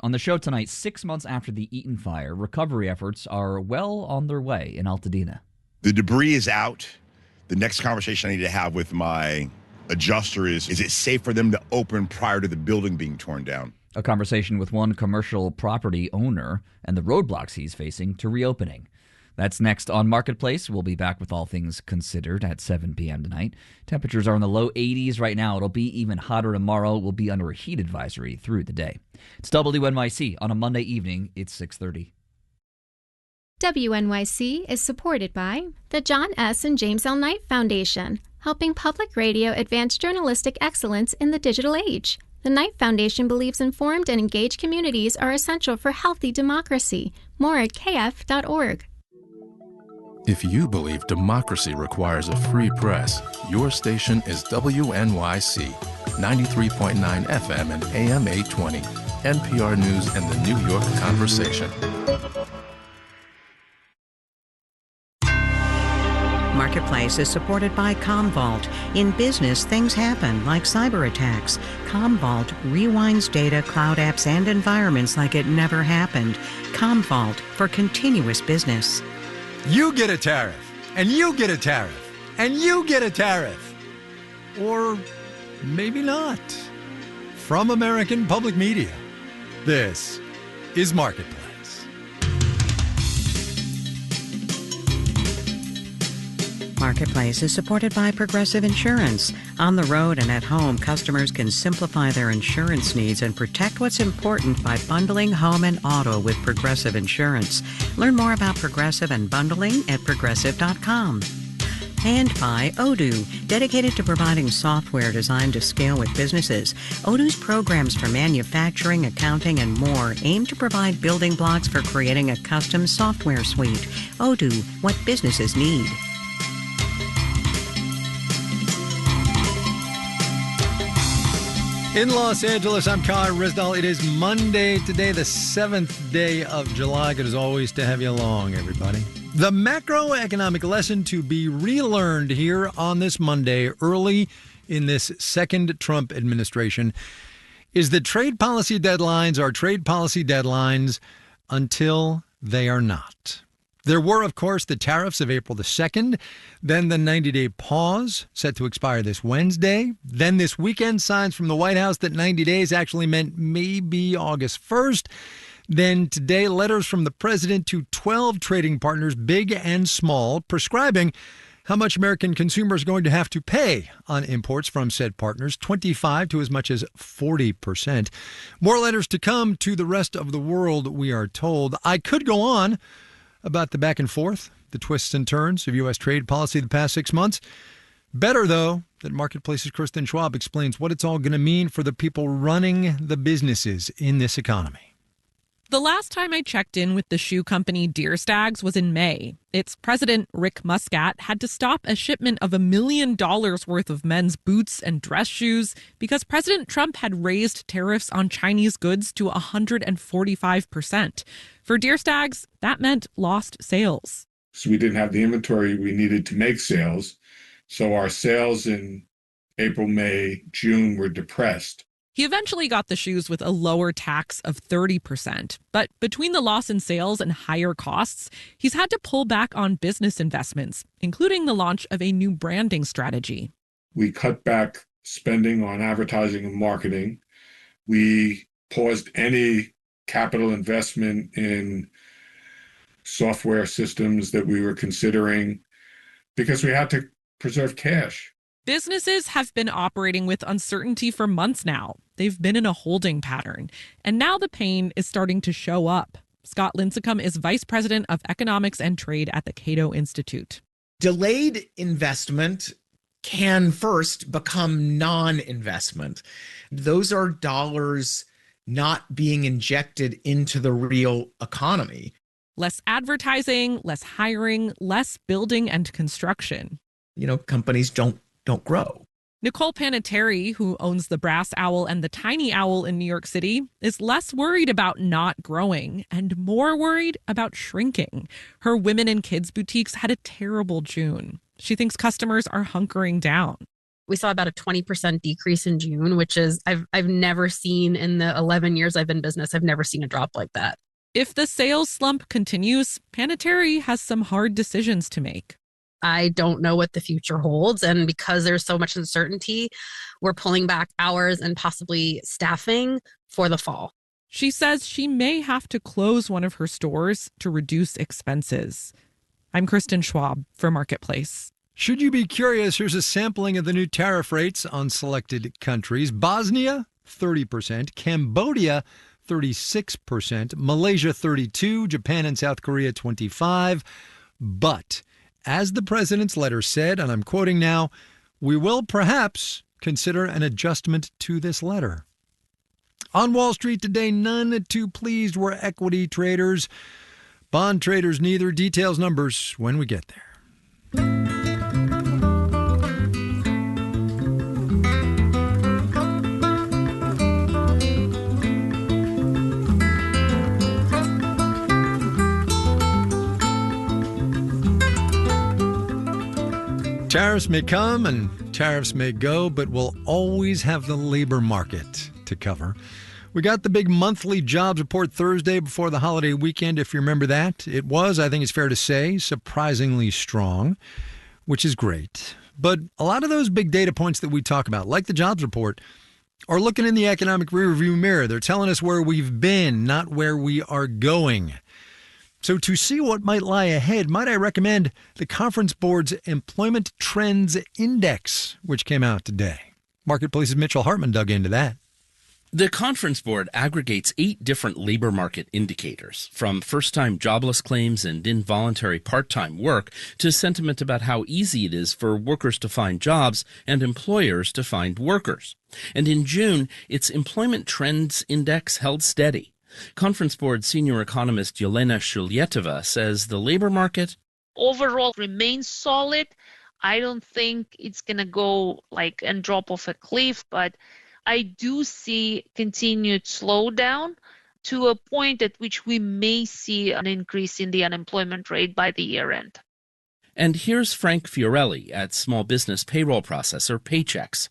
On the show tonight, 6 months after the Eaton fire, recovery efforts are well on their way in Altadena. The debris is out. The next conversation I need to have with my adjuster is it safe for them to open prior to the building being torn down? A conversation with one commercial property owner and the roadblocks he's facing to reopening. That's next on Marketplace. We'll be back with all things considered at 7 p.m. tonight. Temperatures are in the low 80s right now. It'll be even hotter tomorrow. We'll be under a heat advisory through the day. It's WNYC on a Monday evening. It's 6:30. WNYC is supported by the John S. and James L. Knight Foundation, helping public radio advance journalistic excellence in the digital age. The Knight Foundation believes informed and engaged communities are essential for healthy democracy. More at kf.org. If you believe democracy requires a free press, your station is WNYC, 93.9 FM and AM 820, NPR News and the New York Conversation. Marketplace is supported by Commvault. In business, things happen, like cyber attacks. Commvault rewinds data, cloud apps, and environments like it never happened. Commvault for continuous business. You get a tariff, and you get a tariff, and you get a tariff. Or maybe not. From American Public Media, this is Marketplace. Marketplace is supported by Progressive Insurance. On the road and at home, customers can simplify their insurance needs and protect what's important by bundling home and auto with Progressive Insurance. Learn more about Progressive and bundling at progressive.com. And by Odoo, dedicated to providing software designed to scale with businesses. Odoo's programs for manufacturing, accounting, and more aim to provide building blocks for creating a custom software suite. Odoo, what businesses need. In Los Angeles, I'm Kai Rizdal. It is Monday today, the 7th day of July. Good as always to have you along, everybody. The macroeconomic lesson to be relearned here on this Monday, early in this second Trump administration, is that trade policy deadlines are trade policy deadlines until they are not. There were, of course, the tariffs of April the 2nd, then the 90-day pause set to expire this Wednesday, then this weekend signs from the White House that 90 days actually meant maybe August 1st, then today letters from the president to 12 trading partners, big and small, prescribing how much American consumers are going to have to pay on imports from said partners, 25 to as much as 40%. More letters to come to the rest of the world, we are told. I could go on about the back and forth, the twists and turns of U.S. trade policy the past 6 months. Better, though, that Marketplace's Kristen Schwab explains what it's all going to mean for the people running the businesses in this economy. The last time I checked in with the shoe company Deer Stags was in May. Its president, Rick Muscat, had to stop a shipment of $1 million worth of men's boots and dress shoes because President Trump had raised tariffs on Chinese goods to 145%. For Deer Stags, that meant lost sales. So we didn't have the inventory we needed to make sales. So our sales in April, May, June were depressed. He eventually got the shoes with a lower tax of 30%. But between the loss in sales and higher costs, he's had to pull back on business investments, including the launch of a new branding strategy. We cut back spending on advertising and marketing. We paused any capital investment in software systems that we were considering because we had to preserve cash. Businesses have been operating with uncertainty for months now. They've been in a holding pattern. And now the pain is starting to show up. Scott Lincicome is Vice President of Economics and Trade at the Cato Institute. Delayed investment can first become non-investment. Those are dollars not being injected into the real economy. Less advertising, less hiring, less building and construction. Companies don't grow. Nicole Panettiere, who owns the Brass Owl and the Tiny Owl in New York City, is less worried about not growing and more worried about shrinking. Her women and kids boutiques had a terrible June. She thinks customers are hunkering down. We saw about a 20% decrease in June, which is I've never seen in the 11 years I've been in business. I've never seen a drop like that. If the sales slump continues, Panettiere has some hard decisions to make. I don't know what the future holds. And because there's so much uncertainty, we're pulling back hours and possibly staffing for the fall. She says she may have to close one of her stores to reduce expenses. I'm Kristen Schwab for Marketplace. Should you be curious, here's a sampling of the new tariff rates on selected countries. Bosnia, 30%. Cambodia, 36%. Malaysia, 32%. Japan and South Korea, 25%. But, as the president's letter said, and I'm quoting now, we will perhaps consider an adjustment to this letter. On Wall Street today, none too pleased were equity traders. Bond traders neither. Details, numbers when we get there. Tariffs may come and tariffs may go, but we'll always have the labor market to cover. We got the big monthly jobs report Thursday before the holiday weekend, if you remember that. It was, I think it's fair to say, surprisingly strong, which is great. But a lot of those big data points that we talk about, like the jobs report, are looking in the economic rearview mirror. They're telling us where we've been, not where we are going. So to see what might lie ahead, might I recommend the Conference Board's Employment Trends Index, which came out today. Marketplace's Mitchell Hartman dug into that. The Conference Board aggregates 8 different labor market indicators, from first-time jobless claims and involuntary part-time work to sentiment about how easy it is for workers to find jobs and employers to find workers. And in June, its Employment Trends Index held steady. Conference Board senior economist Yelena Shulyetova says the labor market overall remains solid. I don't think it's going to go and drop off a cliff, but I do see continued slowdown to a point at which we may see an increase in the unemployment rate by the year end. And here's Frank Fiorelli at small business payroll processor Paychex.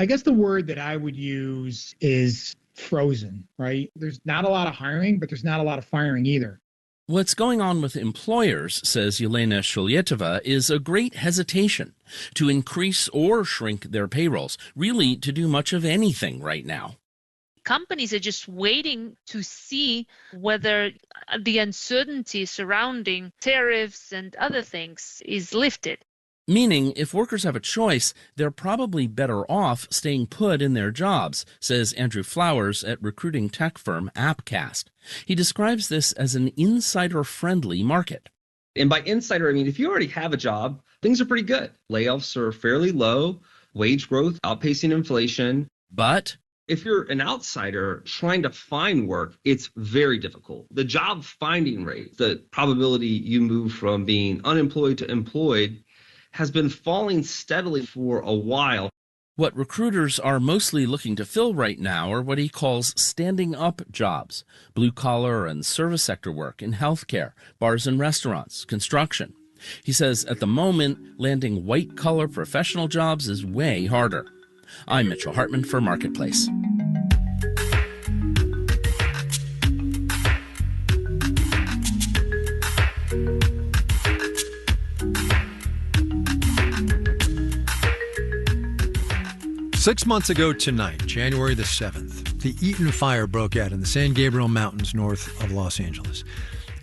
I guess the word that I would use is frozen, right? There's not a lot of hiring, but there's not a lot of firing either. What's going on with employers, says Yelena Shulyetova, is a great hesitation to increase or shrink their payrolls, really to do much of anything right now. Companies are just waiting to see whether the uncertainty surrounding tariffs and other things is lifted. Meaning, if workers have a choice, they're probably better off staying put in their jobs, says Andrew Flowers at recruiting tech firm Appcast. He describes this as an insider-friendly market. And by insider, I mean, if you already have a job, things are pretty good. Layoffs are fairly low, wage growth outpacing inflation. But if you're an outsider trying to find work, it's very difficult. The job finding rate, the probability you move from being unemployed to employed, has been falling steadily for a while. What recruiters are mostly looking to fill right now are what he calls standing up jobs, blue-collar and service sector work in healthcare, bars and restaurants, construction. He says at the moment, landing white-collar professional jobs is way harder. I'm Mitchell Hartman for Marketplace. Six months ago tonight, January the 7th, the Eaton Fire broke out in the San Gabriel Mountains north of Los Angeles.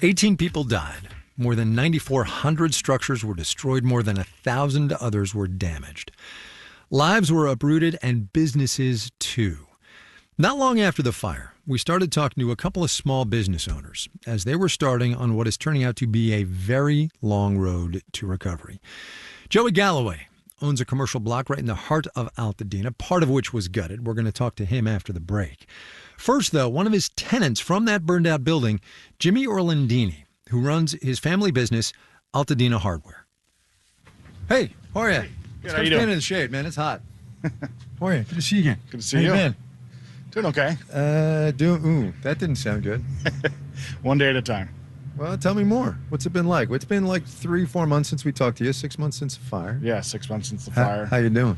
18 people died. More than 9,400 structures were destroyed. More than 1,000 others were damaged. Lives were uprooted and businesses too. Not long after the fire, we started talking to a couple of small business owners as they were starting on what is turning out to be a very long road to recovery. Joey Galloway owns a commercial block right in the heart of Altadena, part of which was gutted. We're going to talk to him after the break. First, though, one of his tenants from that burned-out building, Jimmy Orlandini, who runs his family business, Altadena Hardware. Hey, how are you? Hey, good, how you doing? Stand in the shade, man. It's hot. How are you? Good to see you again. Good to see how you. How you been? Doing okay. That didn't sound good. One day at a time. Well, tell me more. What's it been like? It's been like 3-4 months since we talked to you. 6 months since the fire. Yeah, 6 months since the fire. How you doing?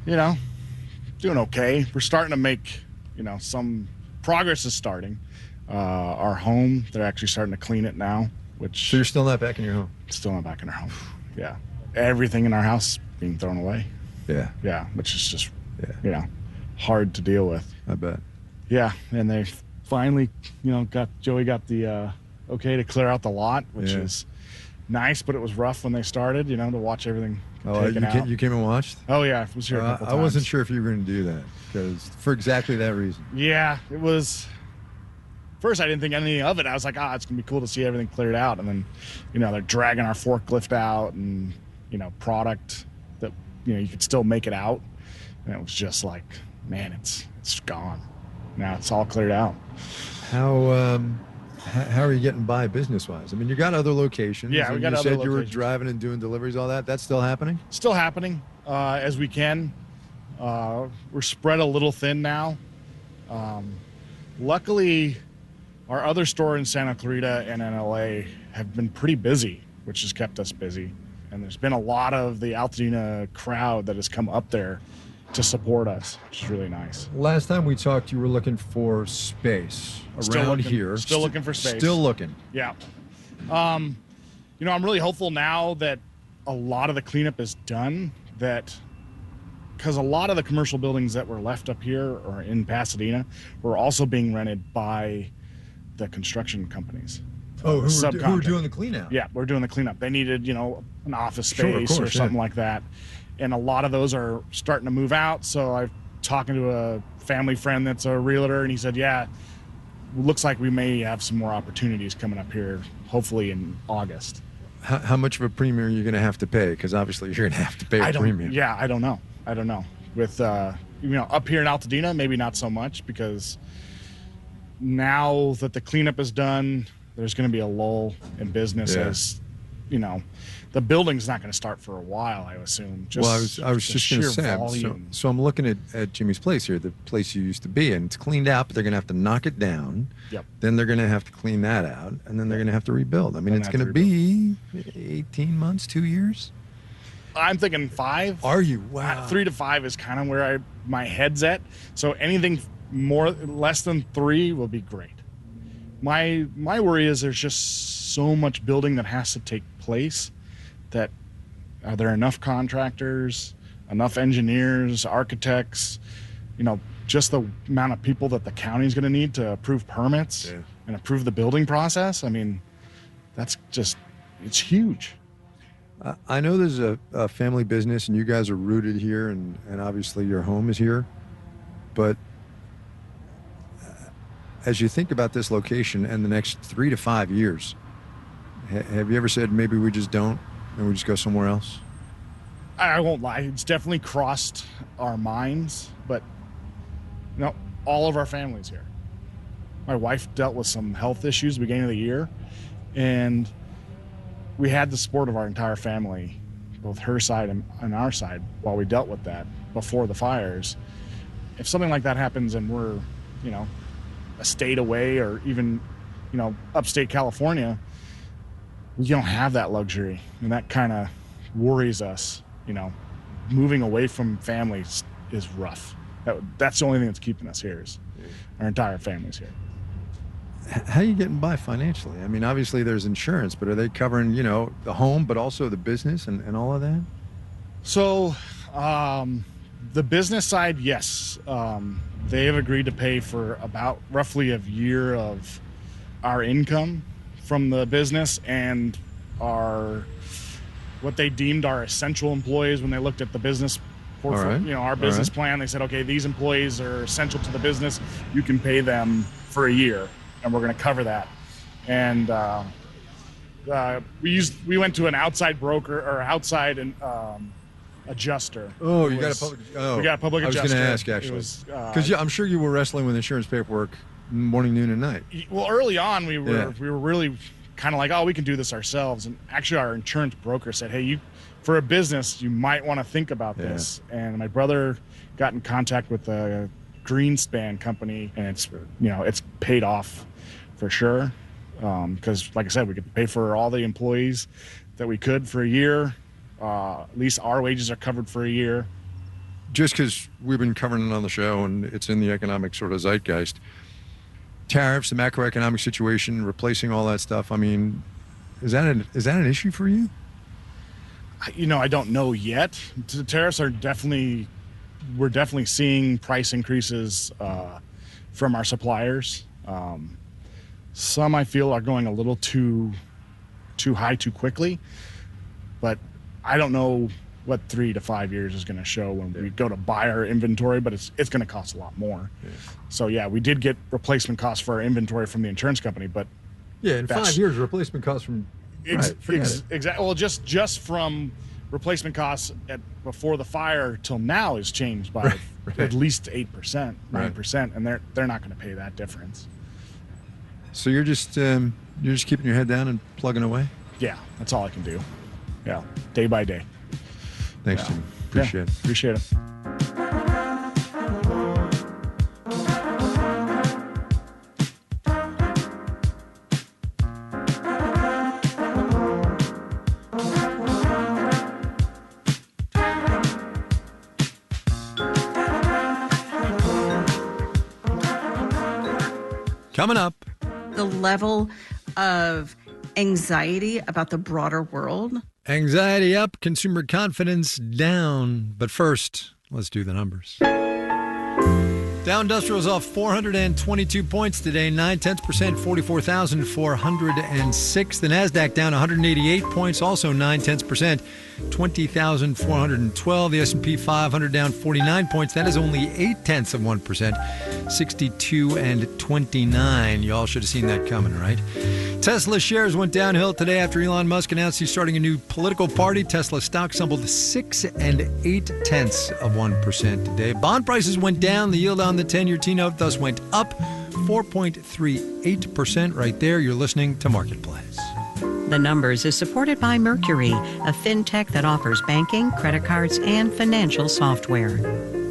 doing okay. We're starting to make, some progress is starting. Our home, they're actually starting to clean it now, which... So you're still not back in your home? Still not back in our home. Yeah. Everything in our house being thrown away. Yeah. Yeah, which is just, hard to deal with. I bet. Yeah, and they finally, Joey got the okay to clear out the lot, which is nice, but it was rough when they started, to watch everything taken out. You came and watched? Oh, yeah, I was here a couple I times. wasn't sure if you were going to do that, because for exactly that reason. Yeah, it was... First, I didn't think anything of it. I was like, it's going to be cool to see everything cleared out. And then, they're dragging our forklift out and, product that, you could still make it out. And it was just like, man, it's gone. Now it's all cleared out. How are you getting by business-wise? I mean, you got other locations. Yeah, we got other locations. You were locations. driving and doing deliveries, all that. That's still happening? Still happening as we can. We're spread a little thin now. Luckily, our other store in Santa Clarita and in LA have been pretty busy, which has kept us busy. And there's been a lot of the Altadena crowd that has come up there to support us, which is really nice. Last time we talked, you were looking for space around here. Still looking for space. Still looking. Yeah. I'm really hopeful now that a lot of the cleanup is done, because a lot of the commercial buildings that were left up here or in Pasadena were also being rented by the construction companies. Oh, who were doing the cleanup? Yeah, we're doing the cleanup. They needed, an office space Sure, or something like that. And a lot of those are starting to move out. So I'm talking to a family friend that's a realtor, and he said, looks like we may have some more opportunities coming up here, hopefully in August. How much of a premium are you going to have to pay? Because obviously you're going to have to pay a premium. Yeah, I don't know. With, up here in Altadena, maybe not so much, because now that the cleanup is done, there's going to be a lull in business as, the building's not going to start for a while, I assume. I was just going to say, so I'm looking at Jimmy's place here, the place you used to be, and it's cleaned out, but they're going to have to knock it down. Yep. Then they're going to have to clean that out, and then they're going to have to rebuild. I mean, it's going to be 18 months, 2 years? I'm thinking 5. Are you? Wow. 3 to 5 is kind of where my head's at. So anything less than 3 will be great. My worry is there's just so much building that has to take place that are there enough contractors, enough engineers, architects, just the amount of people that the county's going to need to approve permits and approve the building process. I mean, it's huge. I know there's a family business and you guys are rooted here and obviously your home is here, but as you think about this location and the next 3 to 5 years, have you ever said maybe we just don't and we just go somewhere else? I won't lie. It's definitely crossed our minds, but all of our family's here. My wife dealt with some health issues at the beginning of the year, and we had the support of our entire family, both her side and our side, while we dealt with that before the fires. If something like that happens and we're, a state away or even, upstate California, we don't have that luxury. And that kind of worries us, moving away from families is rough. That's the only thing that's keeping us here is our entire family's here. How are you getting by financially? I mean, obviously there's insurance, but are they covering, the home, but also the business and all of that? So, the business side, yes. They have agreed to pay for about roughly a year of our income from the business and what they deemed our essential employees when they looked at the business portfolio, our business plan. They said, okay, these employees are essential to the business. You can pay them for a year, and we're going to cover that. And we went to an outside broker or outside adjuster. Oh, you got a public. Oh, we got a public adjuster. I was going to ask actually, because I'm sure you were wrestling with insurance paperwork morning, noon, and night. Well, early on, we were really kind of like, we can do this ourselves. And actually, our insurance broker said, hey, for a business, you might want to think about this. And my brother got in contact with a Greenspan company, and it's paid off for sure. Because, like I said, we could pay for all the employees that we could for a year. At least our wages are covered for a year. just because we've been covering it on the show and it's in the economic sort of zeitgeist, tariffs, the macroeconomic situation, replacing all that stuff. I mean, is that an issue for you? I don't know yet. The tariffs are we're definitely seeing price increases from our suppliers. Some I feel are going a little too high too quickly, but I don't know what 3 to 5 years is going to show when we go to buy our inventory, but it's going to cost a lot more. Yeah. So yeah, we did get replacement costs for our inventory from the insurance company, but in 5 years, replacement costs from exactly. Well, just from replacement costs before the fire till now has changed by at least 8%, 9%, and they're not going to pay that difference. So you're just keeping your head down and plugging away? Yeah, that's all I can do. Yeah, day by day. Thanks, Jim. Appreciate it. Appreciate it. Coming up, the level of anxiety about the broader world. Anxiety up, consumer confidence down. But first, let's do the numbers. Dow Industrial's off 422 points today, 0.9%, 44,406. The Nasdaq down 188 points, also 0.9%, 20,412. The S&P 500 down 49 points. That is only 0.8%, 62,29. You all should have seen that coming, right? Tesla shares went downhill today after Elon Musk announced he's starting a new political party. Tesla stock stumbled 6 0.8% today. Bond prices went down. The yield on the 10-year T-note thus went up 4.38% right there. You're listening to Marketplace. The Numbers is supported by Mercury, a fintech that offers banking, credit cards, and financial software.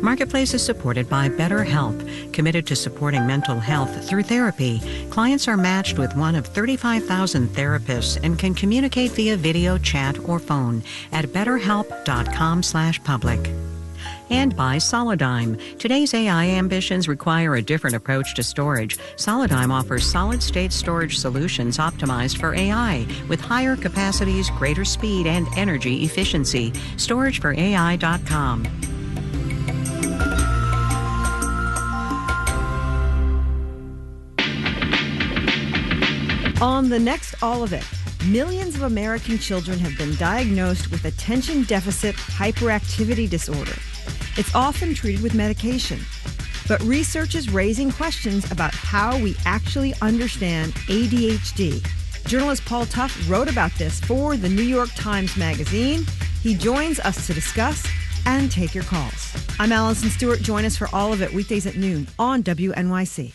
Marketplace is supported by BetterHelp, committed to supporting mental health through therapy. Clients are matched with one of 35,000 therapists and can communicate via video, chat, or phone at betterhelp.com/public. And by Solidigm. Today's AI ambitions require a different approach to storage. Solidigm offers solid-state storage solutions optimized for AI with higher capacities, greater speed, and energy efficiency. StorageForAI.com. On the next All of It, millions of American children have been diagnosed with attention deficit hyperactivity disorder. It's often treated with medication, but research is raising questions about how we actually understand ADHD. Journalist Paul Tuff wrote about this for the New York Times Magazine. He joins us to discuss and take your calls. I'm Allison Stewart. Join us for All of It weekdays at noon on WNYC.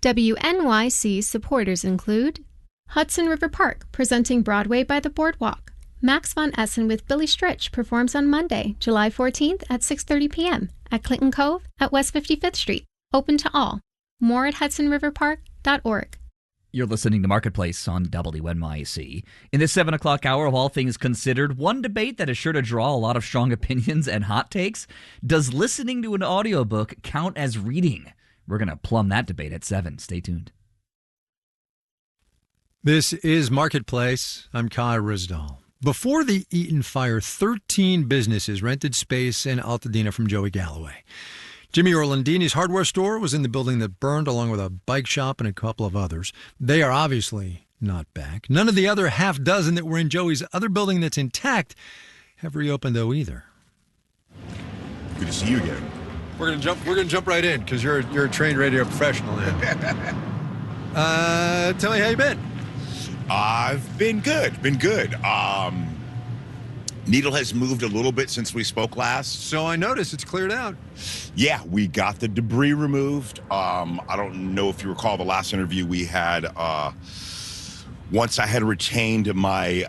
WNYC supporters include Hudson River Park, presenting Broadway by the Boardwalk. Max von Essen with Billy Stritch performs on Monday, July 14th at 6:30 p.m. at Clinton Cove at West 55th Street. Open to all. More at hudsonriverpark.org. You're listening to Marketplace on WNYC. In this 7 o'clock hour of All Things Considered, one debate that is sure to draw a lot of strong opinions and hot takes. Does listening to an audiobook count as reading? We're going to plumb that debate at 7. Stay tuned. This is Marketplace. I'm Kai Rizdal. Before the Eaton fire, 13 businesses rented space in Altadena from Joey Galloway. Jimmy Orlandini's hardware store was in the building that burned, along with a bike shop and a couple of others. They are obviously not back. None of the other half dozen that were in Joey's other building that's intact have reopened, though, either. Good to see you again. We're gonna jump right in because you're a trained radio professional now. Tell me how you been. I've been good. Needle has moved a little bit since we spoke last. So I noticed it's cleared out. Yeah, we got the debris removed. I don't know if you recall the last interview we had. Once I had retained my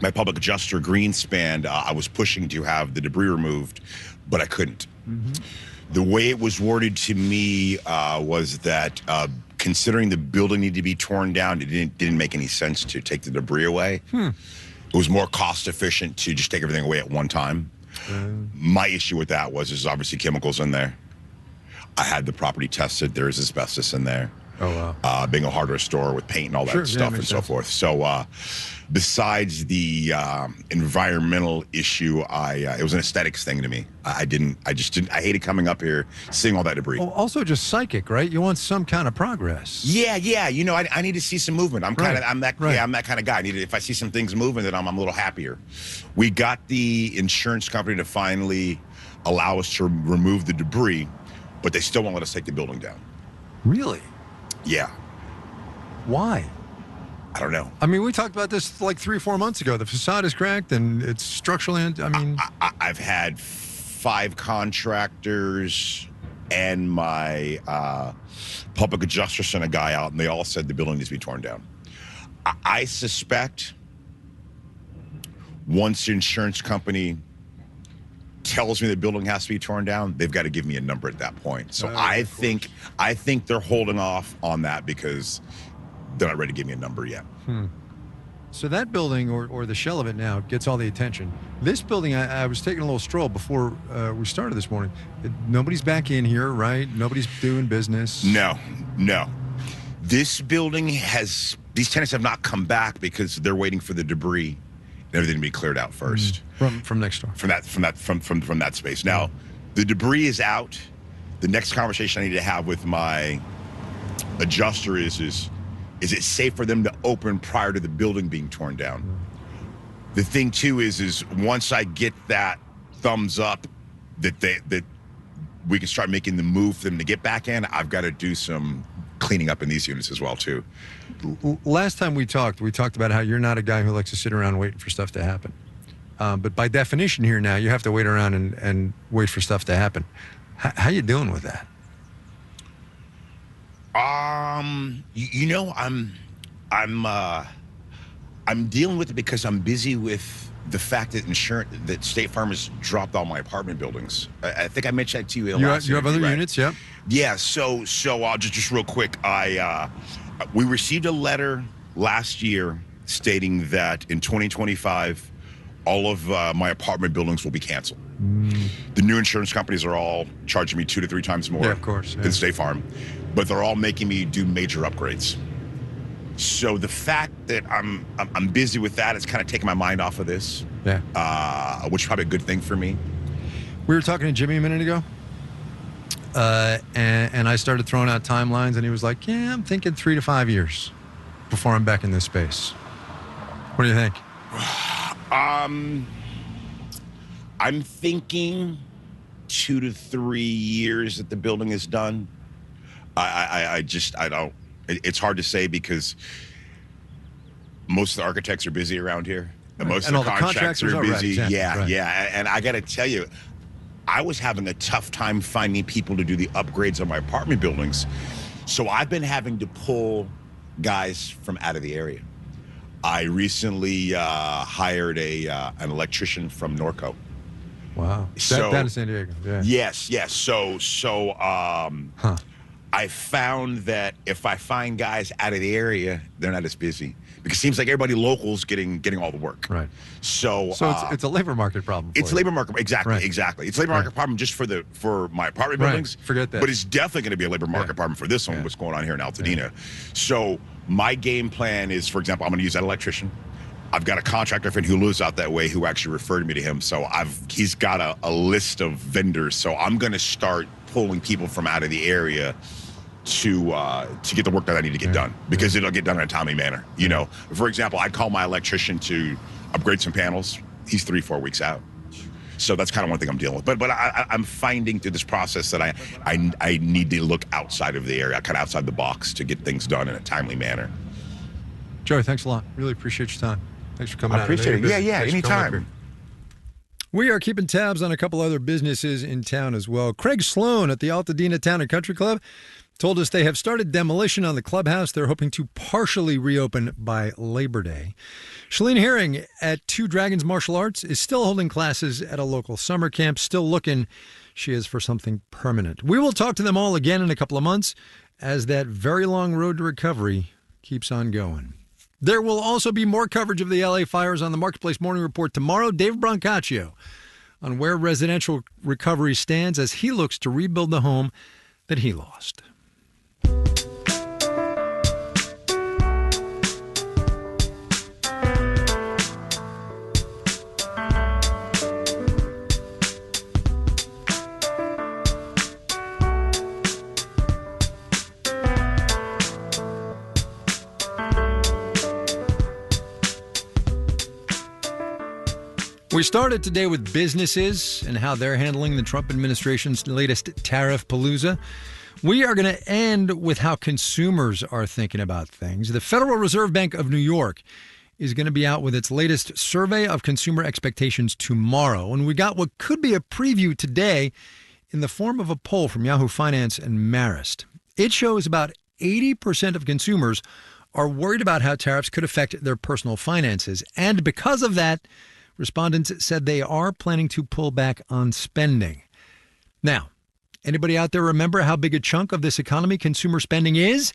my public adjuster Greenspan, I was pushing to have the debris removed, but I couldn't. Mm-hmm. The way it was worded to me was that considering the building needed to be torn down, it didn't make any sense to take the debris away. It was more cost efficient to just take everything away at one time. My issue with that was there's obviously chemicals in there. I had the property tested. There's asbestos in there. Oh, wow. Being a hardware store with paint and all that stuff and so forth. So besides the environmental issue, it was an aesthetics thing to me. I hated coming up here, seeing all that debris. Well, also just psychic, right? You want some kind of progress. Yeah. You know, I need to see some movement. I'm that kind of guy. If I see some things moving, then I'm a little happier. We got the insurance company to finally allow us to remove the debris, but they still won't let us take the building down. Really? Yeah. Why? I don't know. I mean, we talked about this like 3 or 4 months ago. The facade is cracked and it's structurally, I've had 5 contractors and my public adjuster sent a guy out, and they all said the building needs to be torn down. I suspect once the insurance company tells me the building has to be torn down, they've got to give me a number at that point. So I think they're holding off on that because they're not ready to give me a number yet. So that building, or the shell of it now, gets all the attention. This building, I was taking a little stroll before we started this morning. Nobody's back in here, right? Nobody's doing business. No. This building these tenants have not come back because they're waiting for the debris and everything to be cleared out first. From next door. From that space. Now, the debris is out. The next conversation I need to have with my adjuster is it safe for them to open prior to the building being torn down? The thing too is once I get that thumbs up that we can start making the move for them to get back in, I've got to do some cleaning up in these units as well too. Last time we talked about how you're not a guy who likes to sit around waiting for stuff to happen. But by definition here now, you have to wait around and wait for stuff to happen. How you doing with that? You know, I'm dealing with it because I'm busy with the fact that State Farm has dropped all my apartment buildings. I think I mentioned that to you. You have other units, yep. Yeah. So I'll just real quick. We received a letter last year stating that in 2025, all of my apartment buildings will be canceled. The new insurance companies are all charging me 2 to 3 times more of course, than State Farm, but they're all making me do major upgrades. So the fact that I'm busy with that is kind of taking my mind off of this, which is probably a good thing for me. We were talking to Jimmy a minute ago, and I started throwing out timelines, and he was like, yeah, I'm thinking 3 to 5 years before I'm back in this space. What do you think? I'm thinking 2 to 3 years that the building is done. I don't. It's hard to say because most of the architects are busy around here. And most of the contractors are busy. Right, yeah. And I got to tell you, I was having a tough time finding people to do the upgrades on my apartment buildings. So I've been having to pull guys from out of the area. I recently hired an electrician from Norco. Wow. Down in San Diego. Yeah. Yes. So I found that if I find guys out of the area, they're not as busy because it seems like everybody local's getting all the work. Right. So it's a labor market problem. It's a labor market. Exactly. It's a labor market problem just for my apartment buildings. Forget that. But it's definitely going to be a labor market problem for this one. What's going on here in Altadena? So my game plan is, for example, I'm going to use that electrician. I've got a contractor friend who lives out that way who actually referred me to him. So he's got a list of vendors. So I'm going to start pulling people from out of the area to get the work that I need to get done because it'll get done in a timely manner. You know, for example, I call my electrician to upgrade some panels. He's 3-4 weeks out. So that's kind of one thing I'm dealing with. But I'm finding through this process that I need to look outside of the area, kind of outside the box to get things done in a timely manner. Joey, thanks a lot. Really appreciate your time. Thanks for coming out. I appreciate it. Yeah, anytime. We are keeping tabs on a couple other businesses in town as well. Craig Sloan at the Altadena Town and Country Club told us they have started demolition on the clubhouse. They're hoping to partially reopen by Labor Day. Shalene Herring at Two Dragons Martial Arts is still holding classes at a local summer camp, still looking, she is, for something permanent. We will talk to them all again in a couple of months as that very long road to recovery keeps on going. There will also be more coverage of the LA fires on the Marketplace Morning Report tomorrow. Dave Brancaccio on where residential recovery stands as he looks to rebuild the home that he lost. We started today with businesses and how they're handling the Trump administration's latest tariff palooza. We are going to end with how consumers are thinking about things. The Federal Reserve Bank of New York is going to be out with its latest survey of consumer expectations tomorrow. And we got what could be a preview today in the form of a poll from Yahoo Finance and Marist. It shows about 80% of consumers are worried about how tariffs could affect their personal finances. And because of that, respondents said they are planning to pull back on spending. Now, anybody out there remember how big a chunk of this economy consumer spending is?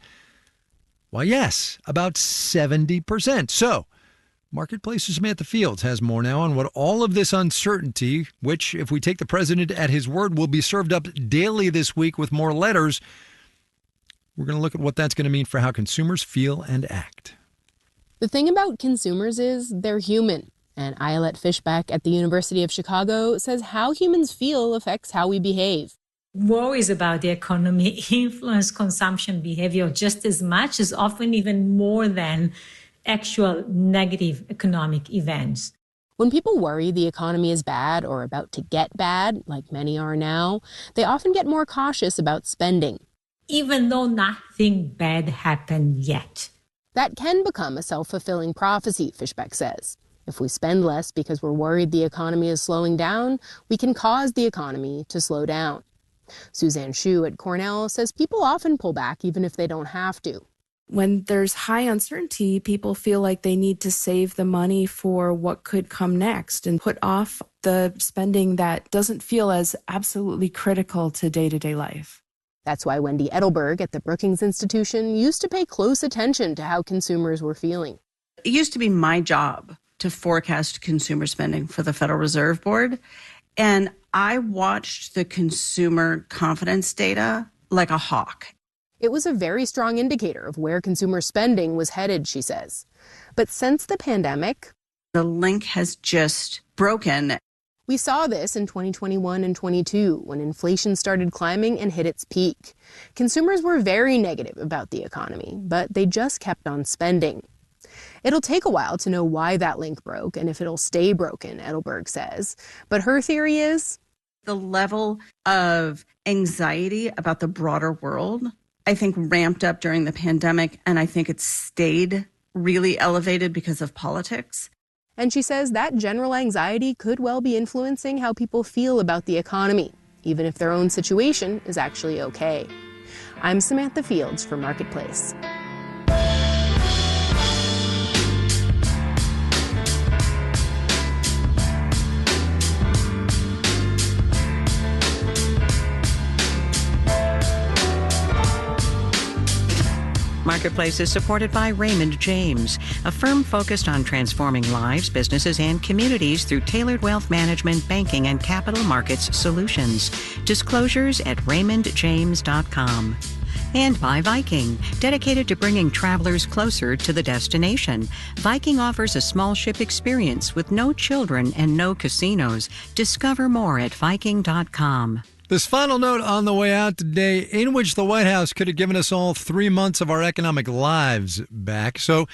Why, yes, about 70%. So, Marketplace's Samantha Fields has more now on what all of this uncertainty, which, if we take the president at his word, will be served up daily this week with more letters. We're going to look at what that's going to mean for how consumers feel and act. The thing about consumers is they're human. And Ayelet Fishbeck at the University of Chicago says how humans feel affects how we behave. Worries about the economy influence consumption behavior just as much, as often even more than actual negative economic events. When people worry the economy is bad or about to get bad, like many are now, they often get more cautious about spending. Even though nothing bad happened yet. That can become a self-fulfilling prophecy, Fishbeck says. If we spend less because we're worried the economy is slowing down, we can cause the economy to slow down. Suzanne Shu at Cornell says people often pull back even if they don't have to. When there's high uncertainty, people feel like they need to save the money for what could come next and put off the spending that doesn't feel as absolutely critical to day-to-day life. That's why Wendy Edelberg at the Brookings Institution used to pay close attention to how consumers were feeling. It used to be my job to forecast consumer spending for the Federal Reserve Board. And I watched the consumer confidence data like a hawk. It was a very strong indicator of where consumer spending was headed, she says. But since the pandemic, the link has just broken. We saw this in 2021 and 22 when inflation started climbing and hit its peak. Consumers were very negative about the economy, but they just kept on spending. It'll take a while to know why that link broke and if it'll stay broken, Edelberg says. But her theory is the level of anxiety about the broader world, I think, ramped up during the pandemic, and I think it stayed really elevated because of politics. And she says that general anxiety could well be influencing how people feel about the economy, even if their own situation is actually okay. I'm Samantha Fields for Marketplace. Marketplace is supported by Raymond James, a firm focused on transforming lives, businesses, and communities through tailored wealth management, banking, and capital markets solutions. Disclosures at raymondjames.com. And by Viking, dedicated to bringing travelers closer to the destination. Viking offers a small ship experience with no children and no casinos. Discover more at Viking.com. This final note on the way out today, in which the White House could have given us all 3 months of our economic lives back. So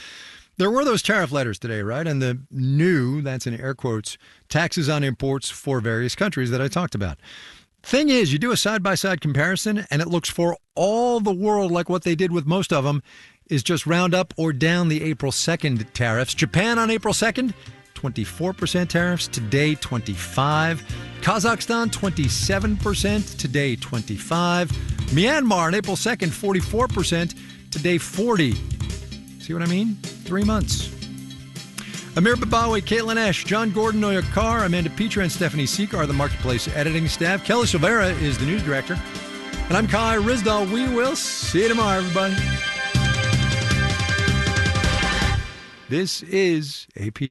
there were those tariff letters today, right? And the new, that's in air quotes, taxes on imports for various countries that I talked about. Thing is, you do a side-by-side comparison, and it looks for all the world like what they did with most of them is just round up or down the April 2nd tariffs. Japan on April 2nd, 24% tariffs, today 25%. Kazakhstan, 27%, today 25%. Myanmar on April 2nd, 44%, today 40%. See what I mean? 3 months. Amir Babawi, Caitlin Esch, John Gordon, Noya Carr, Amanda Petra, and Stephanie Seeker are the Marketplace editing staff. Kelly Silvera is the news director. And I'm Kai Rizdal. We will see you tomorrow, everybody. This is AP.